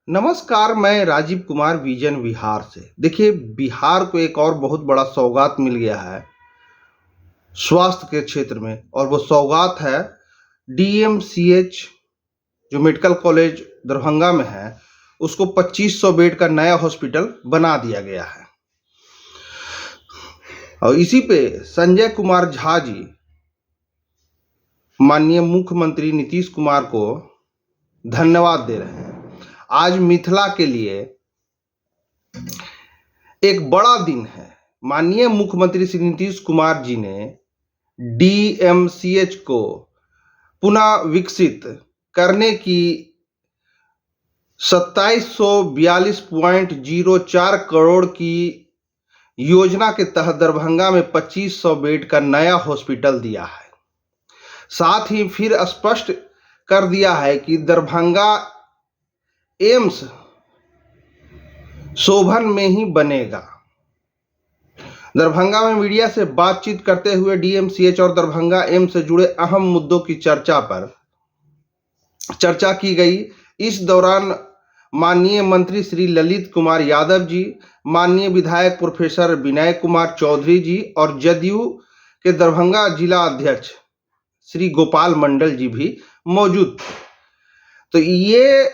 नमस्कार, मैं राजीव कुमार विजन बिहार से। देखिए, बिहार को एक और बहुत बड़ा सौगात मिल गया है स्वास्थ्य के क्षेत्र में, और वो सौगात है डीएमसीएच जो मेडिकल कॉलेज दरभंगा में है, उसको 2500 बेड का नया हॉस्पिटल बना दिया गया है। और इसी पे संजय कुमार झा जी माननीय मुख्यमंत्री नीतीश कुमार को धन्यवाद दे रहे हैं। आज मिथिला के लिए एक बड़ा दिन है। माननीय मुख्यमंत्री श्री नीतीश कुमार जी ने डीएमसीएच को पुनः विकसित करने की 2742.04 करोड़ की योजना के तहत दरभंगा में 2500 बेड का नया हॉस्पिटल दिया है। साथ ही फिर स्पष्ट कर दिया है कि दरभंगा एम्स शोभन में ही बनेगा। दरभंगा में मीडिया से बातचीत करते हुए डीएमसीएच और दरभंगा एम्स से जुड़े अहम मुद्दों की चर्चा की गई। इस दौरान माननीय मंत्री श्री ललित कुमार यादव जी, माननीय विधायक प्रोफेसर विनय कुमार चौधरी जी और जदयू के दरभंगा जिला अध्यक्ष श्री गोपाल मंडल जी भी मौजूद थे। तो ये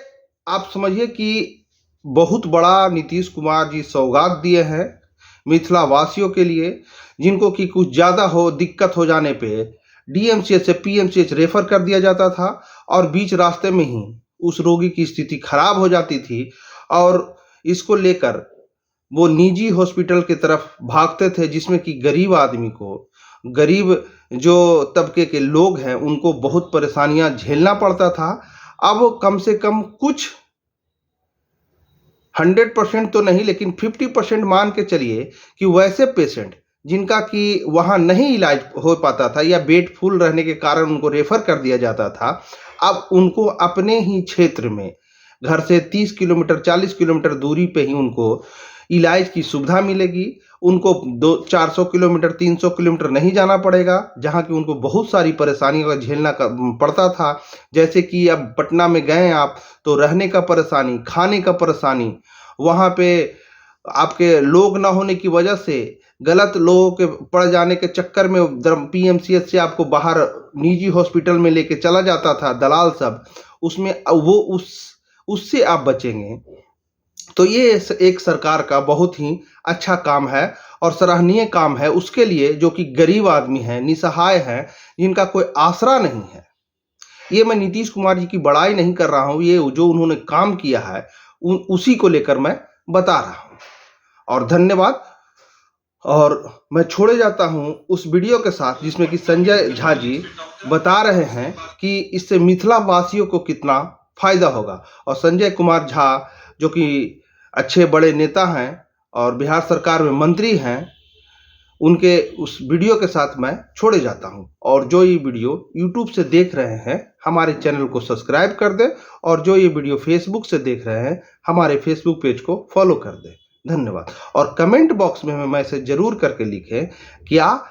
आप समझिए कि बहुत बड़ा नीतीश कुमार जी सौगात दिए हैं मिथिला वासियों के लिए, जिनको कि कुछ ज़्यादा दिक्कत हो जाने पे डीएमसीएच से पीएमसीएच रेफर कर दिया जाता था और बीच रास्ते में ही उस रोगी की स्थिति खराब हो जाती थी और इसको लेकर वो निजी हॉस्पिटल की तरफ भागते थे, जिसमें कि गरीब आदमी को, गरीब जो तबके के लोग हैं, उनको बहुत परेशानियां झेलना पड़ता था। अब कम से कम कुछ 100% तो नहीं, लेकिन 50% मान के चलिए कि वैसे पेशेंट जिनका कि वहाँ नहीं इलाज हो पाता था या बेड फुल रहने के कारण उनको रेफर कर दिया जाता था, अब उनको अपने ही क्षेत्र में घर से 30 किलोमीटर 40 किलोमीटर दूरी पे ही उनको इलाज की सुविधा मिलेगी। उनको 400 किलोमीटर 300 किलोमीटर नहीं जाना पड़ेगा, जहाँ कि उनको बहुत सारी परेशानियों का झेलना पड़ता था। जैसे कि अब पटना में गए आप तो रहने का परेशानी, खाने का परेशानी, वहाँ पे आपके लोग ना होने की वजह से गलत लोगों के पड़ जाने के चक्कर में पीएमसीएच से आपको बाहर निजी हॉस्पिटल में लेके चला जाता था दलाल सब, उसमें वो उससे आप बचेंगे। तो ये एक सरकार का बहुत ही अच्छा काम है और सराहनीय काम है उसके लिए, जो कि गरीब आदमी है, निसहाय है, जिनका कोई आसरा नहीं है। ये मैं नीतीश कुमार जी की बड़ाई नहीं कर रहा हूँ, ये जो उन्होंने काम किया है उसी को लेकर मैं बता रहा हूँ। और धन्यवाद। और मैं छोड़े जाता हूँ उस वीडियो के साथ जिसमें कि संजय झा जी बता रहे हैं कि इससे मिथिला वासियों को कितना फायदा होगा। और संजय कुमार झा जो कि अच्छे बड़े नेता हैं और बिहार सरकार में मंत्री हैं, उनके उस वीडियो के साथ मैं छोड़े जाता हूं। और जो ये वीडियो यूट्यूब से देख रहे हैं, हमारे चैनल को सब्सक्राइब कर दें, और जो ये वीडियो फेसबुक से देख रहे हैं, हमारे फेसबुक पेज को फॉलो कर दें। धन्यवाद। और कमेंट बॉक्स में मैसेज जरूर करके लिखें क्या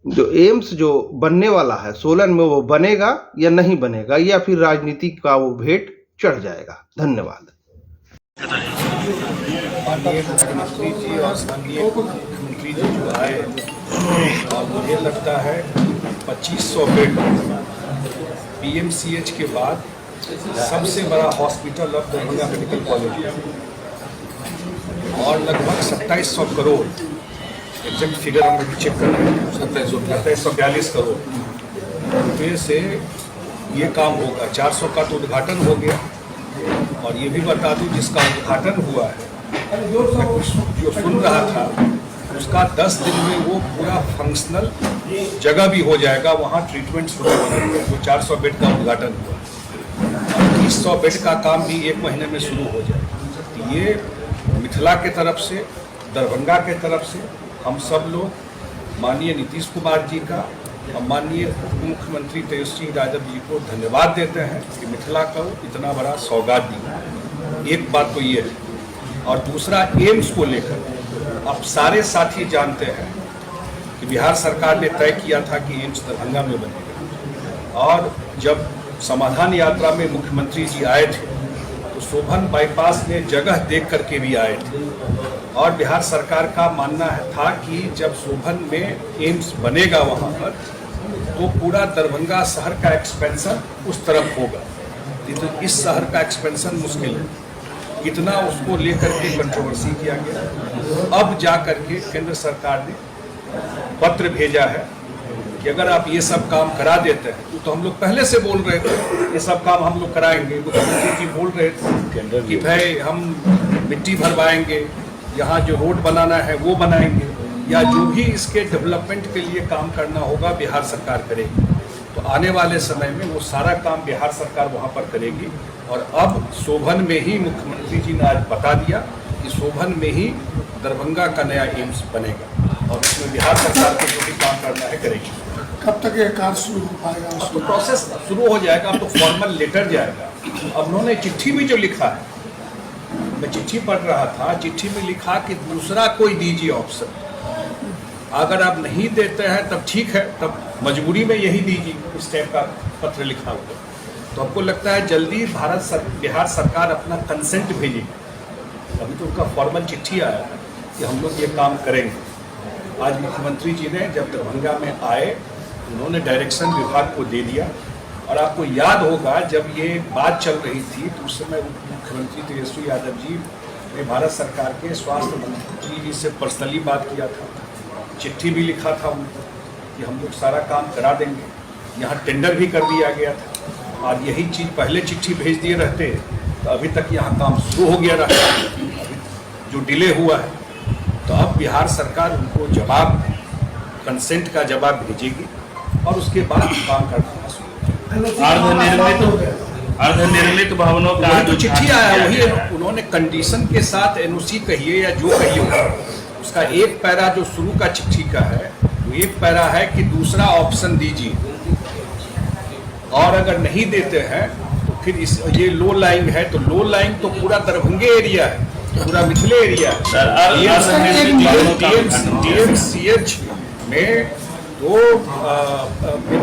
जो एम्स जो बनने वाला है सोलन में वो बनेगा या नहीं बनेगा, या फिर राजनीति का वो भेंट चढ़ जाएगा। धन्यवाद। माननीय मुख्यमंत्री जी और माननीय मुख्यमंत्री जी जो आए, और मुझे लगता है 2500 बेड पीएमसीएच के बाद सबसे बड़ा हॉस्पिटल अब दरभंगा मेडिकल कॉलेज है, और लगभग 2700 करोड़, एग्जैक्ट फिगर हम चेक कर रहे हैं, 2742 करोड़ रुपये से ये काम होगा। 400 का तो उद्घाटन हो गया, और ये भी बता दूं जिसका उद्घाटन हुआ है, जो सुन रहा था, उसका 10 दिन में वो पूरा फंक्शनल जगह भी हो जाएगा, वहाँ ट्रीटमेंट शुरू हो जाएगा। जो 400 बेड का उद्घाटन हुआ, और 300 बेड का काम भी 1 महीने में शुरू हो जाएगा। ये मिथिला के तरफ से, दरभंगा के तरफ से हम सब लोग माननीय नीतीश कुमार जी का और माननीय मुख्यमंत्री तेजस्वी यादव जी को धन्यवाद देते हैं कि मिथिला को इतना बड़ा सौगात दिया। एक बात तो ये है, और दूसरा एम्स को लेकर अब सारे साथी जानते हैं कि बिहार सरकार ने तय किया था कि एम्स दरभंगा में बनेगा, और जब समाधान यात्रा में मुख्यमंत्री जी आए थे तो शोभन बाईपास में जगह देख करके भी आए थे और बिहार सरकार का मानना था कि जब शोभन में एम्स बनेगा वहाँ पर तो पूरा दरभंगा शहर का एक्सपेंशन उस तरफ होगा, तो इस शहर का एक्सपेंशन मुश्किल है। इतना उसको लेकर के कंट्रोवर्सी किया गया। अब जा करके केंद्र सरकार ने पत्र भेजा है कि अगर आप ये सब काम करा देते हैं तो हम लोग पहले से बोल रहे थे ये सब काम हम लोग कराएंगे। मुख्यमंत्री जी बोल रहे थे कि भाई हम मिट्टी भरवाएंगे, यहाँ जो रोड बनाना है वो बनाएंगे, या जो भी इसके डेवलपमेंट के लिए काम करना होगा बिहार सरकार करेगी। तो आने वाले समय में वो सारा काम बिहार सरकार वहाँ पर करेगी। और अब शोभन में ही मुख्यमंत्री जी ने आज बता दिया कि शोभन में ही दरभंगा का नया एम्स बनेगा और उसमें बिहार सरकार को जो भी काम करना है करेगी। कब तक ये कार्य शुरू हो पाएगा? अब तो प्रोसेस शुरू हो जाएगा, अब तो फॉर्मल लेटर जाएगा। अब उन्होंने चिट्ठी भी जो लिखा है, मैं चिट्ठी पढ़ रहा था, चिट्ठी में लिखा कि दूसरा कोई दीजिए ऑप्शन, अगर आप नहीं देते हैं तब ठीक है, तब मजबूरी में यही दीजिए, इस टाइप का पत्र लिखा हुआ। तो आपको लगता है जल्दी बिहार सरकार अपना कंसेंट भेजेगी? अभी तो उनका फॉर्मल चिट्ठी आया है कि हम लोग ये काम करेंगे। आज मुख्यमंत्री जी ने जब दरभंगा में आए उन्होंने डायरेक्शन विभाग को दे दिया। और आपको याद होगा जब ये बात चल रही थी तो उस समय मुख्यमंत्री तेजस्वी यादव जी ने भारत सरकार के स्वास्थ्य मंत्री जी से पर्सनली बात किया था, चिट्ठी भी लिखा था उनको कि हम लोग सारा काम करा देंगे। यहाँ टेंडर भी कर दिया गया था और यही चीज़ पहले चिट्ठी भेज दिए रहते तो अभी तक यहाँ काम शुरू हो गया रहता, अभी जो डिले हुआ है। तो अब बिहार सरकार उनको जवाब, कंसेंट का जवाब भेजेगी और उसके बाद काम करना अर्धनिर्मित भवनों का जो चिट्ठी आया वही उन्होंने कंडीशन के साथ एनओसी कहिए या जो कहिए, उसका एक पैरा जो शुरू का चिट्ठी का है वो एक पैरा है कि दूसरा ऑप्शन दीजिए, और अगर नहीं देते हैं तो फिर ये लो लाइंग है तो लो लाइंग तो पूरा दरभंगे एरिया है, पूरा मिथिले एरिया है। DMCH में तो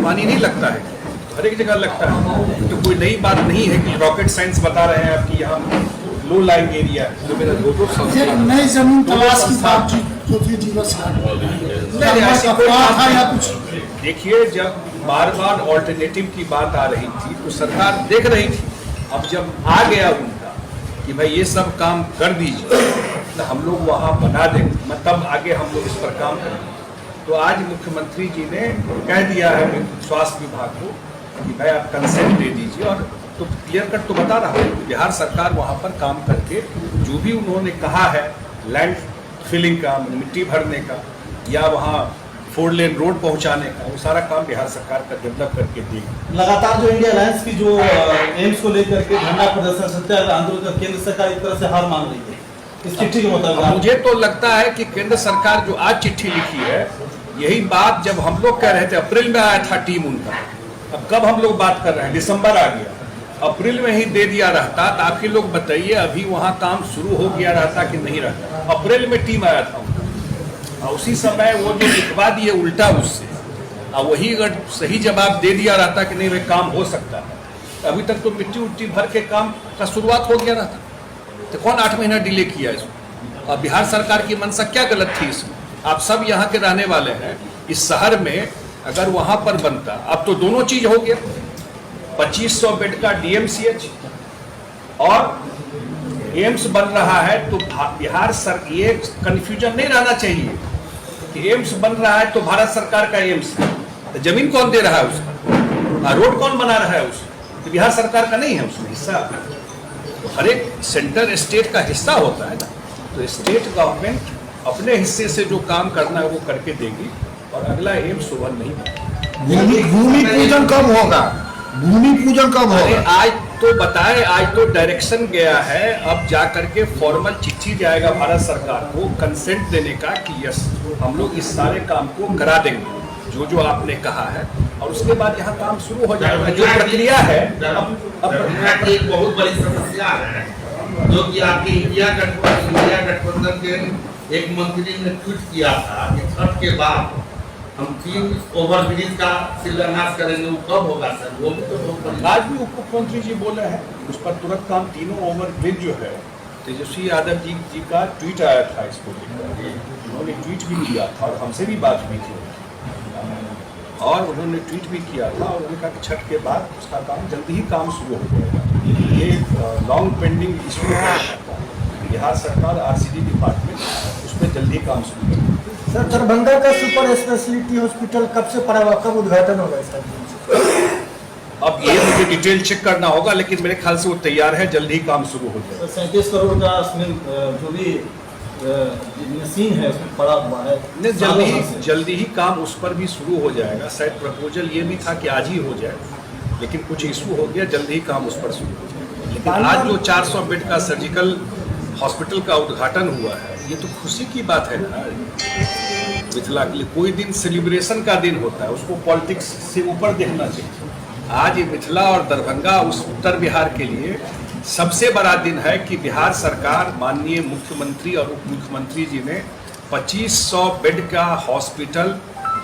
पानी नहीं लगता है, हर एक जगह लगता है। तो कोई नई बात नहीं है कि रॉकेट साइंस बता रहे हैं आपकी यहाँ लो लाइंग एरिया है। तो मेरा नई जमीन तलाश की बात जो थी दिवस देखिए, जब बार बार ऑल्टरनेटिव की बात आ रही थी तो सरकार देख रही थी। अब जब आ गया उनका कि भाई ये सब काम कर दीजिए तो हम लोग वहाँ बना देंगे, तब आगे हम लोग इस पर काम करेंगे। तो आज मुख्यमंत्री जी ने कह दिया है स्वास्थ्य विभाग को कि भाई आप कंसेंट दे दीजिए, और तो क्लियर कट तो बता रहा हूँ कि बिहार सरकार वहाँ पर काम करके जो भी उन्होंने कहा है लैंड फिलिंग का, मिट्टी भरने का या वहाँ 4 लेन रोड पहुँचाने का, वो सारा काम बिहार सरकार का डेवलप करके देगी। लगातार जो इंडिया अलायंस की जो एम्स को लेकर के धरना प्रदर्शन सत्याग्रह आंदोलन केंद्र सरकार एक तरह से हार मान रही है इस चिट्ठी के मुताबिक। मुझे तो लगता है कि केंद्र सरकार जो आज चिट्ठी लिखी है, यही बात जब हम लोग कह रहे थे, अप्रैल में आया था टीम उनका, अब कब हम लोग बात कर रहे हैं, दिसंबर आ गया, अप्रैल में ही दे दिया रहता तो आप ही लोग बताइए अभी वहाँ काम शुरू हो गया रहता कि नहीं रहता। अप्रैल में टीम आया था उनका और उसी समय वो जो लिखवा दिए उल्टा उससे, और वही अगर सही जवाब दे दिया रहता कि नहीं भाई काम हो सकता है, अभी तक तो मिट्टी उट्टी भर के काम का शुरुआत हो गया रहता। तो कौन 8 महीना डिले किया इसको? और बिहार सरकार की मंशा क्या गलत थी इसमें? आप सब यहाँ के रहने वाले हैं, इस शहर में अगर वहाँ पर बनता, अब तो दोनों चीज हो गया, 2500 बेड का DMCH और एम्स बन रहा है। तो बिहार सर ये कंफ्यूजन नहीं रहना चाहिए कि एम्स बन रहा है तो भारत सरकार का एम्स है, तो जमीन कौन दे रहा है उसका, रोड कौन बना रहा है उसका, तो बिहार सरकार का नहीं है उसमें हिस्सा। तो हर एक सेंटर स्टेट का हिस्सा होता है ना, तो स्टेट गवर्नमेंट अपने हिस्से से जो काम करना है वो करके देगी और अगला एम्स शोभन नहीं बनेगा। भूमि पूजन कब होगा? भूमि पूजन कब होगा? आज तो बताए, आज तो डायरेक्शन गया है, अब जा करके फॉर्मल चिट्ठी जाएगा भारत सरकार को कंसेंट देने का कि यस हम लोग इस सारे काम को करा देंगे जो जो आपने कहा है, और उसके बाद यहाँ काम शुरू हो जाएगा। जो प्रक्रिया है अब एक बहुत बड़ी समस्या है जो कि आपके इंडिया गठबंधन के एक मंत्री ने ट्वीट किया था कि छठ के बाद हम 3 ओवरब्रिज का शिलान्यास करेंगे, वो कब होगा सर? वो भी तो बहुत बड़ी आज भी उप मुख्यमंत्री जी बोले हैं उस पर तुरंत काम। तीनों ओवरब्रिज जो है तेजस्वी यादव जी का ट्वीट आया था इसको लेकर, उन्होंने ट्वीट भी किया था और हमसे भी बात हुई थी और उन्होंने ट्वीट भी किया था और उन्होंने कहा कि छठ के बाद उसका काम जल्दी ही काम शुरू हो जाएगा। ये लॉन्ग पेंडिंग इशू है, बिहार सरकार RCD डिपार्टमेंट उस पर जल्दी काम शुरू करेगी। सर दरभंगा का सुपर स्पेशलिटी हॉस्पिटल कब से पड़ा हुआ, कब उद्घाटन होगा इसका? अब ये मुझे डिटेल चेक करना होगा, लेकिन मेरे ख्याल से वो तैयार है, जल्दी ही काम शुरू हो जाएगा। 37 करोड़ का उसमें जो भी मशीन है उसमें पड़ा हुआ है, जल्दी ही काम उस पर भी शुरू हो जाएगा। शायद प्रपोजल ये भी था कि आज ही हो जाए, लेकिन कुछ इशू हो गया, जल्दी ही काम उस पर शुरू हो जाएगा। लेकिन आज जो 400 बेड का सर्जिकल हॉस्पिटल का उद्घाटन हुआ है, ये तो खुशी की बात है ना मिथिला के लिए। कोई दिन सेलिब्रेशन का दिन होता है, उसको पॉलिटिक्स से ऊपर देखना चाहिए। आज ये मिथिला और दरभंगा उस उत्तर बिहार के लिए सबसे बड़ा दिन है कि बिहार सरकार, माननीय मुख्यमंत्री और उप मुख्यमंत्री जी ने 2500 बेड का हॉस्पिटल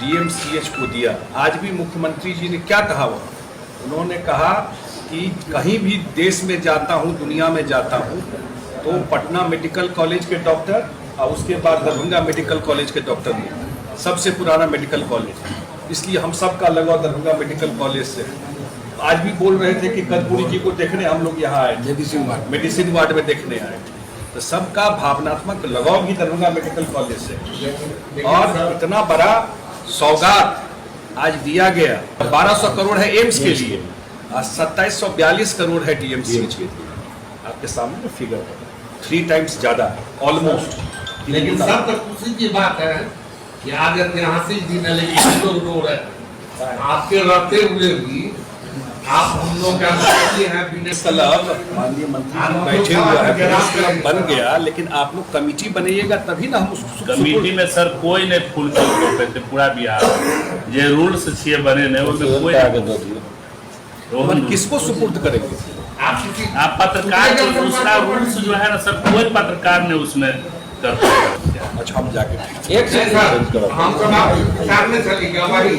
DMCH को दिया। आज भी मुख्यमंत्री जी ने क्या कहा, उन्होंने कहा कि कहीं भी देश में जाता हूँ, दुनिया में जाता हूँ, तो पटना मेडिकल कॉलेज के डॉक्टर और उसके बाद दरभंगा मेडिकल कॉलेज के डॉक्टर मिले। सबसे पुराना मेडिकल कॉलेज, इसलिए हम सब का लगाव दरभंगा मेडिकल कॉलेज से है। आज भी बोल रहे थे कि कर्पूरी जी को देखने हम लोग यहाँ आए, मेडिसिन वार्ड में देखने आए, तो सबका भावनात्मक लगाव भी दरभंगा मेडिकल कॉलेज से। और इतना बड़ा सौगात आज दिया गया, 1200 करोड़ है एम्स के लिए, 2742 करोड़ है DMCH के लिए। आपके सामने फिगर है, 3 टाइम्स ज्यादा, ऑलमोस्ट। लेकिन सब तक खुशी की बात है कि आज ऐतिहासिक दिन है, लेकिन लोग रो रहे हैं। आपके रहते हुए भी आप हम लोग क्या हैं, क्लब माननीय मंत्री बैठे हुए हैं, क्लब बन गया, लेकिन आप लोग कमेटी बनाइएगा तभी ना हम उसको। कमेटी में सर कोई नहीं फूल पे पूरा बिहार ये रूल्स छे बने नहीं, वो कोई रोहन किसको सुपुर्द करेंगे? आप पत्रकार के उसका रूल्स जो है ना सर, कोई पत्रकार ने उसमें कर। अच्छा हम जाके एक हम सामने चलेंगे हमारी